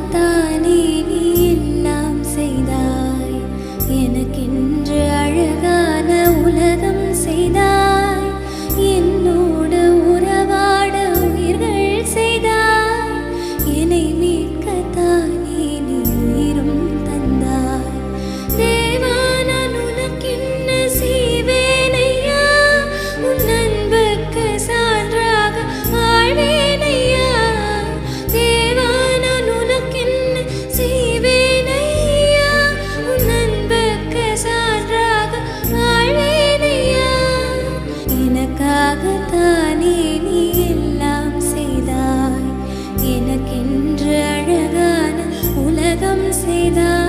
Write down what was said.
எனக்காகத்தானே நீ எல்லாம் செய்தாய். எனக்கென்று அழகான உலகம் செய்தாய். என்னோடு உறவாட உயிர்கள் செய்தாய். என்னை மீட்கத்தானே நீ உயிரும் தந்தாய். தேவா, நான் உனக்கென்ன செய்வேனையா? உன் அன்புக்கு சான்றாக வாழ்வேனையா? தேவா, நான் உனக்கென்ன செய்வேனையா? உன் அன்புக்கு சான்றாக வாழ்வேனையா? எனக்காகத்தானே நீ எல்லாம் செய்தாய். எனக்கென்று அழகான உலகம் செய்தாய்.